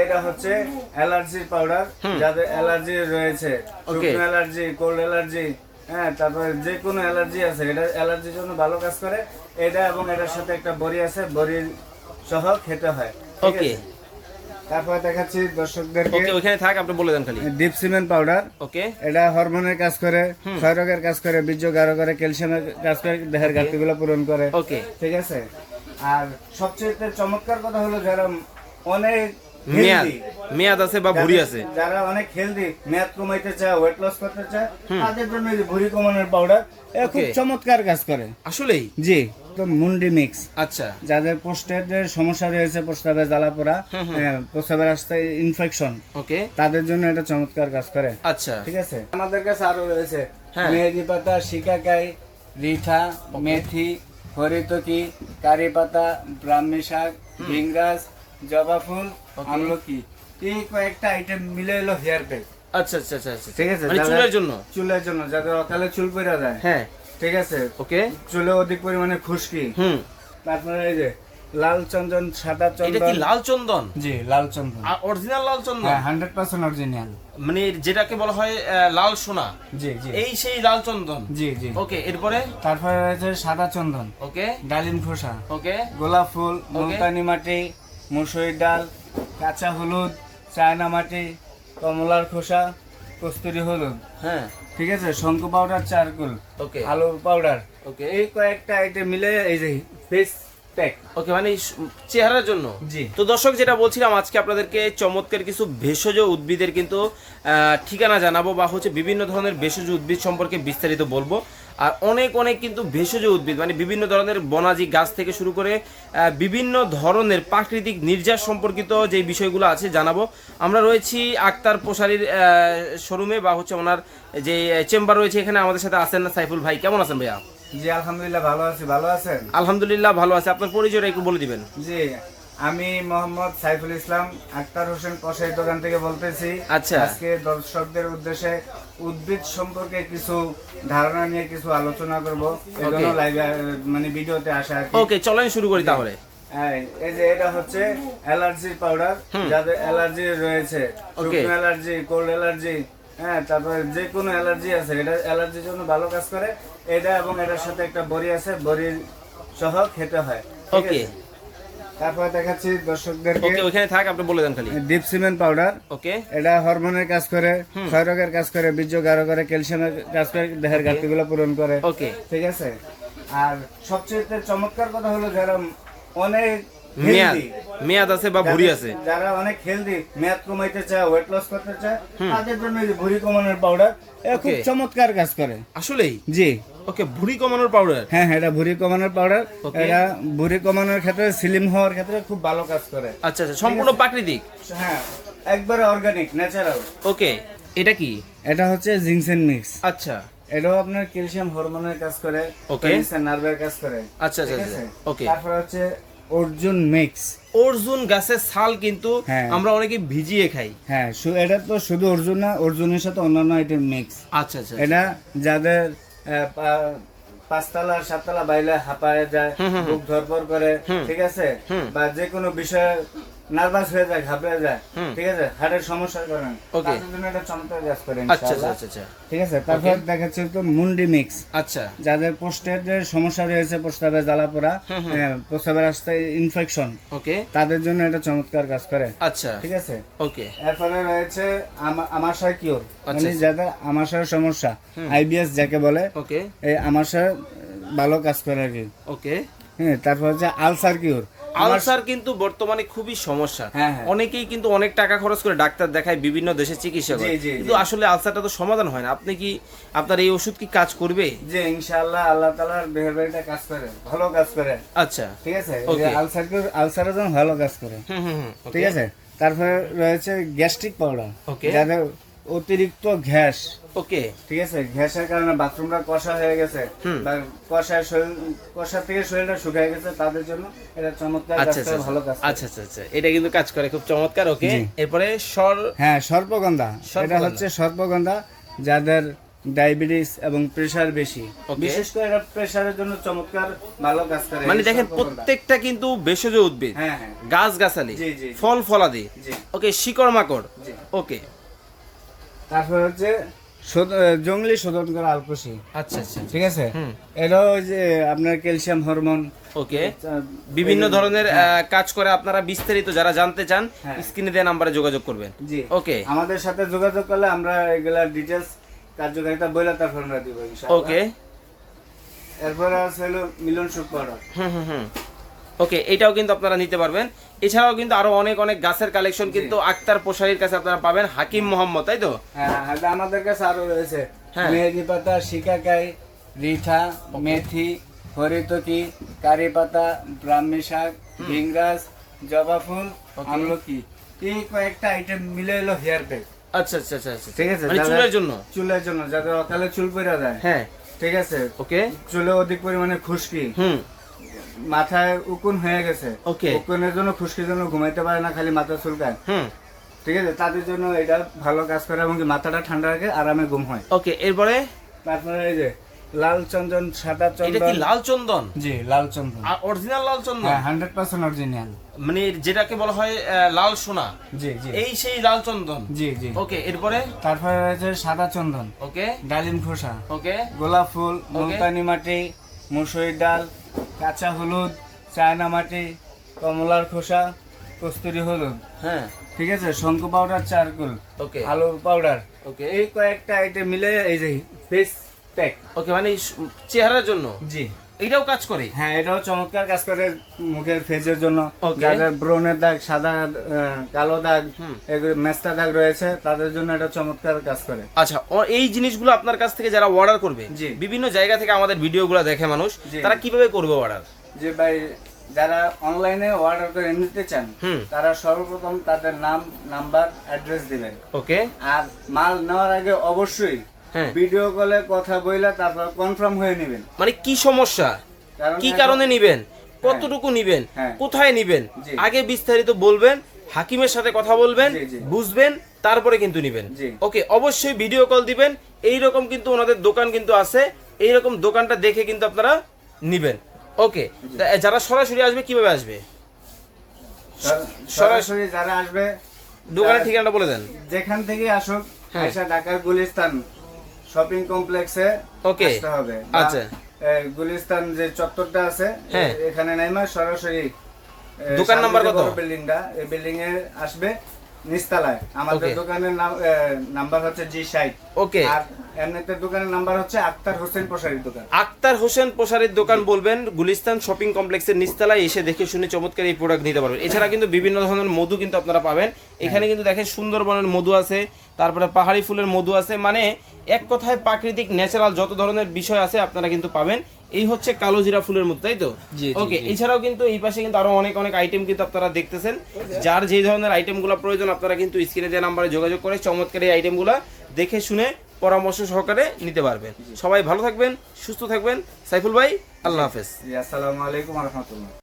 এটা হচ্ছে অ্যালার্জির পাউডার, যাদের অ্যালার্জি রয়েছে, শুকনো অ্যালার্জি, কোল্ড অ্যালার্জি, হ্যাঁ, তারপরে যে কোনো অ্যালার্জি আছে, এটা অ্যালার্জির জন্য ভালো কাজ করে। এটা এবং এটার সাথে একটা বড়ি আছে, বড়ি সহ খেতে হয়। ওকে, তারপরে দেখাচ্ছি দর্শকদেরকে। ওকে, ওখানে থাক, আপনি বলে দেন খালি। ডিপ সিমেন্ট পাউডার, ওকে, এটা হরমোনের কাজ করে, ক্ষয়রোগের কাজ করে, বীর্য গাঢ় করে, ক্যালসিয়ামের কাজ করে, দেহের ঘাটতিগুলো পূরণ করে। ওকে, ঠিক আছে। আর সবচেয়ে চমৎকার কথা হলো, যারা অনেক মেয়াদ আছে বা ভুঁড়ি আছে, যারা অনেক হেলদি, মেয়াদ কমাইতে চায়, ওয়েট লস করতে চায়, তাদের জন্য এই ভুঁড়ি কমানোর পাউডার খুব চমৎকার কাজ করে। আসলেই জি, তো মুন্ডি মিক্স। আচ্ছা, যাদের প্রস্টেটের সমস্যা রয়েছে, প্রস্রাবে জ্বালা পোড়া, প্রস্রাবের রাস্তায় ইনফেকশন, ওকে, তাদের জন্য এটা চমৎকার কাজ করে। আচ্ছা, ঠিক আছে। আমাদের কাছে আরো রয়েছে হ্যাঁ। মেহেদি পাতা, শিকাকাই, রিঠা, মেথি, হরিতকি, কারি পাতা, ব্রাহ্মী শাক, ভিঙ্গাস, জবা ফুল, আমলকি, এই কয়েকটা আইটেম মিলে এলো হেয়ার প্যাক। আচ্ছা, আচ্ছা, আচ্ছা, আচ্ছা, ঠিক আছে। মানে চুলের জন্য, চুলের জন্য, যাদের অকালে চুল পড়ে যায়, হ্যাঁ, ঠিক আছে, ওকে, চুলে অধিক পরিমাণে খুশকি, তারপরে এই যে লাল চন্দন, সাদা এটা কি চন্দন। লাল চন্দন? জি, লাল চন্দন, অরিজিনাল লাল চন্দন, হ্যাঁ, 100% অরিজিনাল, মানে যেটাকে বলা হয় লাল সোনা। জি জি, এই সেই লাল চন্দন। জি জি। ওকে, এরপরে তারপরে রয়েছে সাদা চন্দন, ওকে, ডালিম খোসা, ওকে, গোলাপ ফুল, মুলতানি মাটি, মুসুরির ডাল, কাঁচা হলুদ, চায়না মাটি, কমলার খোসা, কস্তুরি হলুদ, হ্যাঁ, ঠিক আছে, শঙ্কু পাউডার, চারকোল, ওকে, আলু পাউডার, ওকে, এই কয়েকটা আইটেম মিলে এই যে ফেস প্যাক। ওকে, মানে চেহারার জন্য। জি। তো দর্শক, যেটা বলছিলাম, আজকে আপনাদেরকে চমৎকার কিছু ভেষজ উদ্ভিদের কিন্তু ঠিকানা জানাবো, বা হচ্ছে বিভিন্ন ধরনের ভেষজ উদ্ভিদ সম্পর্কে বিস্তারিত বলবো। আর অনেক অনেক কিন্তু ভেষজ উদ্ভিদ, মানে বিভিন্ন ধরনের বনাজি গাছ থেকে শুরু করে বিভিন্ন ধরনের প্রাকৃতিক নির্যাস সম্পর্কিত যে বিষয়গুলো আছে জানাবো। আমরা রয়েছি আক্তার প্রসারীর শোরুমে, বা হচ্ছে ওনার যে চেম্বার রয়েছে, এখানে আমাদের সাথে আছেন সাইফুল ভাই। কেমন আছেন ভাইয়া? জি, আলহামদুলিল্লাহ ভালো আছি। ভালো আছেন? আলহামদুলিল্লাহ ভালো আছে। আপনার পরিচয়টা একটু বলে দিবেন। জি, আমি মোহাম্মদ সাইফুল ইসলাম, আক্তার হোসেন কসাই দোকান থেকে বলতেছি। আচ্ছা। আজকে দর্শকদের উদ্দেশ্যে উদ্ভিদ সম্পর্কে কিছু ধারণা নিয়ে কিছু আলোচনা করব, এজন্য লাইভে মানে ভিডিওতে আসা আর কি। ওকে, চলেন শুরু করি তাহলে। এই যে এটা হচ্ছে অ্যালার্জির পাউডার, যাদের অ্যালার্জি রয়েছে, শুকনো অ্যালার্জি, কোল্ড অ্যালার্জি, হ্যাঁ, তারপরে যে কোনো অ্যালার্জি আছে, এটা অ্যালার্জির জন্য ভালো কাজ করে। এটা এবং এটার সাথে একটা বড়ি আছে, বড়ি সহ খেতে হয়। ওকে, তারপরে দেখাচ্ছি দর্শকদেরকে। ওকে, ওখানে থাক, আপনি বলে দেন খালি। ডিপ সিমেন্ট পাউডার, ওকে, এটা হরমোনের কাজ করে, ক্ষয়রোগের কাজ করে, বীর্য গাঢ় করে, ক্যালসিয়ামের কাজ করে, দেহের ঘাটতিগুলো পূরণ করে। ওকে, ঠিক আছে। আর সবচেয়ে চমৎকার কথা হলো, যারা অনেক মেয়াদ আছে বা ভুঁড়ি আছে, যারা অনেক হেলদি, মেয়াদ কমাইতে চায়, ওয়েট লস করতে চায়, তাদের জন্য এই ভুঁড়ি কমানোর পাউডার খুব চমৎকার কাজ করে। আসলেই? জি। ওকে, ভুঁড়ি কমানোর পাউডার। হ্যাঁ, এটা ভুঁড়ি কমানোর পাউডার। এটা ভুঁড়ি কমানোর ক্ষেত্রে, স্লিম হওয়ার ক্ষেত্রে খুব ভালো কাজ করে। আচ্ছা, আচ্ছা, সম্পূর্ণ প্রাকৃতিক। হ্যাঁ, একবারে অর্গানিক, ন্যাচারাল। ওকে, এটা কি? এটা হচ্ছে জিনসেন মিক্স। আচ্ছা, এটাও আপনার ক্যালসিয়াম হরমোনের কাজ করে, ওকে, নার্ভের কাজ করে। আচ্ছা, আচ্ছা, ওকে। তারপর হচ্ছে অর্জুন মিক্স। অর্জুন গাছের ছাল কিন্তু আমরা অনেকে ভিজিয়ে খাই। হ্যাঁ, এটা তো শুধু অর্জুন না, অর্জুনের সাথে অন্যান্য আইটেম মিক্স। আচ্ছা, আচ্ছা, এটা যাদের 5তলা 7তলা বাইলে হাঁপায় যায়, বুক ধরপড় করে, ঠিক আছে, বা যে কোনো বিষয়ে নার্ভাস হয়ে যায়, ঘাবড়ে যায়, ঠিক আছে, হার্টের সমস্যার কারণে, তাদের জন্য এটা চমৎকার কাজ করে ইনশাআল্লাহ। আচ্ছা, ঠিক আছে। তারপর দেখাচ্ছি তো মুন্ডি মিক্স। আচ্ছা, যাদের প্রস্টেটের সমস্যা রয়েছে, প্রস্রাবে জ্বালা পোড়া, প্রস্রাবের রাস্তায় ইনফেকশন, ওকে, তাদের জন্য এটা চমৎকার কাজ করে। আচ্ছা, ঠিক আছে। ওকে। এরপরে রয়েছে আমাশয় কিওর, মানে যাদের আমাশয়ের সমস্যা, আইবিএস যাকে বলে, ওকে, এই আমাশয় ভালো কাজ করে আর কি। ওকে। হ্যাঁ, তারপর হচ্ছে আলসার কিওর। আলসার কিন্তু বর্তমানে খুবই সমস্যা। অনেকেই কিন্তু অনেক টাকা খরচ করে ডাক্তার দেখায়, বিভিন্ন দেশে চিকিৎসা করে, কিন্তু আসলে আলসারটা তো সমাধান হয় না। আপনি কি, আপনার এই ওষুধ কি কাজ করবে? যে ইনশাআল্লাহ আল্লাহ তাআলার মেহেরবানিতে কাজ করে, ভালো কাজ করে। আচ্ছা, ঠিক আছে। আলসারের জন্য ভালো কাজ করে। ঠিক আছে। তারপরে রয়েছে গ্যাস্ট্রিক পাউডার, যাদের অতিরিক্ত গ্যাস, ওকে, ঠিক আছে, গ্যাসের কারণে বাথরুমটা কষা হয়ে গেছে, বা কষা থেকে শরীরটা শুকিয়ে গেছে, তাদের জন্য এটা চমৎকার কাজ করে, ভালো কাজ করে। আচ্ছা, আচ্ছা, আচ্ছা, এটা কিন্তু কাজ করে খুব চমৎকার। ওকে, এরপরে হ্যাঁ, সর্পগন্ধা। এটা হচ্ছে সর্পগন্ধা, যাদের ডায়াবেটিস এবং প্রেসার বেশি, Okay. বিশেষ করে এটা প্রেসারের জন্য চমৎকার ভালো কাজ করে। মানে এই দেখেন সর্পকন্ডা। প্রত্যেকটা কিন্তু ভেষজ উদ্ভিদ, হ্যাঁ হ্যাঁ গাছ গাছালি, জি, জি, জি। ফল ফলাদি, জি। ওকে, শিকড় মাকড়, জি। ওকে, তারপর হচ্ছে জঙ্গলি শোধন করা আলকুশি, আচ্ছা আচ্ছা, ঠিক আছে। হুম। এটা ওই যে আপনার ক্যালসিয়াম হরমোন, ওকে, বিভিন্ন ধরনের কাজ করে। আপনারা বিস্তারিত যারা জানতে চান হ্যাঁ। স্ক্রিনে দেওয়া নাম্বারে যোগাযোগ করবেন। জি ওকে আমাদের সাথে যোগাযোগ করলে আমরা এগুলা ডিটেলস কার্যকারিতা বলে তারপর আমরা দিব ইনশাআল্লাহ। ওকে, এরপরে আছে হলো মিলন সুপ পাউডার। হুম, ওকে, এটাও কিন্তু আপনারা নিতে পারবেন। এছাড়াও কিন্তু আরো অনেক অনেক গাছের কালেকশন কিন্তু আক্তার পোশারির কাছে আপনারা পাবেন, হাকিম মোহাম্মদ, তাই তো? হ্যাঁ এটা আমাদের কাছে আরো রয়েছে হ্যাঁ। মেহেদি পাতা, শিকাকাই, রিঠা, মেথি, হরিতকি, কারি পাতা, ব্রাহ্মী শাক, ভিঙ্গাস, জবা ফুল, আমলকি, এই কয়েকটা আইটেম মিলে এলো হেয়ার প্যাক। আচ্ছা আচ্ছা আচ্ছা আচ্ছা, ঠিক আছে, মানে যাদের- চুলের জন্য। চুলের জন্য যাদের অকালে চুল পড়ে যায়, হ্যাঁ, ঠিক আছে, ওকে, চুলে অধিক পরিমাণে খুশকি, হুম, মাথায় উকুন হয়ে গেছে, Okay. উকুনের জন্য খুশকির জন্য ঘুমাইতে পারে না, খালি মাথা চুলকায়, হুম, ঠিক আছে, তাদের জন্য এটা ভালো কাজ করে এবং কি মাথাটা ঠান্ডা রাখে, আরামে ঘুম হয়। ওকে, এরপরে তারপরে এই যে লাল চন্দন, সাদা এটা কি চন্দন, লাল চন্দন? জি লাল চন্দন, আর অরিজিনাল লাল চন্দন, হ্যাঁ 100% অরিজিনাল, মানে যেটাকে বলা হয় লাল সোনা, জি জি এই সেই লাল চন্দন। জি জি। ওকে, এরপরে তারপরে রয়েছে সাদা চন্দন, ওকে, ডালিম খোসা, ওকে, গোলাপ ফুল, মুলতানি মাটি, মুসুরির ডাল, কাঁচা হলুদ, চায়না মাটি, কমলার খোসা, কস্তুরি হলুদ, হ্যাঁ, ঠিক আছে, শঙ্কু পাউডার, চারকোল, ওকে, আলু পাউডার, ওকে, এই কয়েকটা আইটেম মিলে এই যে ফেস প্যাক। ওকে, মানে চেহারার জন্য জি এটাও কাজ করে। হ্যাঁ এটাও চমৎকার কাজ করে মুখের ফেজের জন্য। Okay. যাদের ব্রণের দাগ, সাদা কালো দাগ, হুম। এগুলো মেস্তা দাগ রয়েছে, তাদের জন্য এটা চমৎকার কাজ করে। আচ্ছা, এই জিনিসগুলো আপনার কাছ থেকে যারা অর্ডার করবে, জি। বিভিন্ন জায়গা থেকে আমাদের ভিডিওগুলো দেখে মানুষ, জি। তারা কিভাবে করবে অর্ডার? যে ভাই যারা অনলাইনে অর্ডার করে নিতে চান, হুম। তারা সর্বপ্রথম তাদের নাম, নাম্বার, অ্যাড্রেস দিবেন। ওকে, আর মাল নেওয়ার আগে অবশ্যই হ্যাঁ, ভিডিও কলে কথা বইলা তারপর কনফার্ম হয়ে নেবেন। মানে কি সমস্যা, কারণ কি এখন- কারণে নিবেন, কতটুকু নিবেন, হ্যাঁ। কোথায় নিবেন, জি। আগে বিস্তারিত বলবেন, হাকিমের সাথে কথা বলবেন, জি, জি। বুঝবেন, তারপরে কিন্তু নিবেন। জি। ওকে, অবশ্যই ভিডিও কল দিবেন। এই রকম কিন্তু ওনাদের দোকান কিন্তু আছে, এই রকম দোকানটা দেখে কিন্তু আপনারা নিবেন। ওকে, যারা সরাসরি আসবে কিভাবে আসবে? সরাসরি যারা আসবে দোকানের ঠিকানাটা বলে দেন। যেখান থেকে আসুক, হ্যাঁ। আইসা ঢাকার গুলিস্তান শপিং কমপ্লেক্সে Okay. আসতে হবে। বা, আচ্ছা। গুলিস্তান যে চত্বরটা আছে, হ্যাঁ। এখানে নাইমা সরাসরি দোকান নাম্বার কত? বিল্ডিংটা, এই বিল্ডিং এ আসবে নিচতলায়। আমাদের Okay. দোকানের নাম্বার হচ্ছে G60। ওকে, আর এমনিতে দোকানের নাম্বার হচ্ছে আক্তার হোসেন প্রসারী দোকান। আক্তার হোসেন প্রসারের দোকান বলবেন, গুলিস্তান শপিং কমপ্লেক্সের নিচতলায় এসে দেখে শুনে চমৎকার এই প্রোডাক্ট নিতে পারবেন। এছাড়া কিন্তু বিভিন্ন ধরনের মধু কিন্তু আপনারা পাবেন এখানে। কিন্তু দেখেন সুন্দরবনের মধু আছে, তারপরে পাহাড়ি ফুলের মধু আছে, মানে এক কথায় প্রাকৃতিক ন্যাচারাল যত ধরনের বিষয় আছে আপনারা কিন্তু পাবেন। এই হচ্ছে কালো জিরা ফুলের মধ্যে, তাই তো? জি, জি, ওকে, জি। এছাড়াও কিন্তু এই পাশে কিন্তু আরো অনেক অনেক আইটেম কিন্তু আপনারা দেখতেছেন। যার যেই ধরনের আইটেমগুলো প্রয়োজন আপনারা কিন্তু স্ক্রিনে দেওয়া নাম্বারে যোগাযোগ করে চমৎকার এই আইটেমগুলো দেখে শুনে পরামর্শ সহকারে নিতে পারবেন। সবাই ভালো থাকবেন, সুস্থ থাকবেন। সাইফুল ভাই, আল্লাহ হাফেজ। জি, আসসালামু আলাইকুম ওয়া রাহমাতুল্লাহ।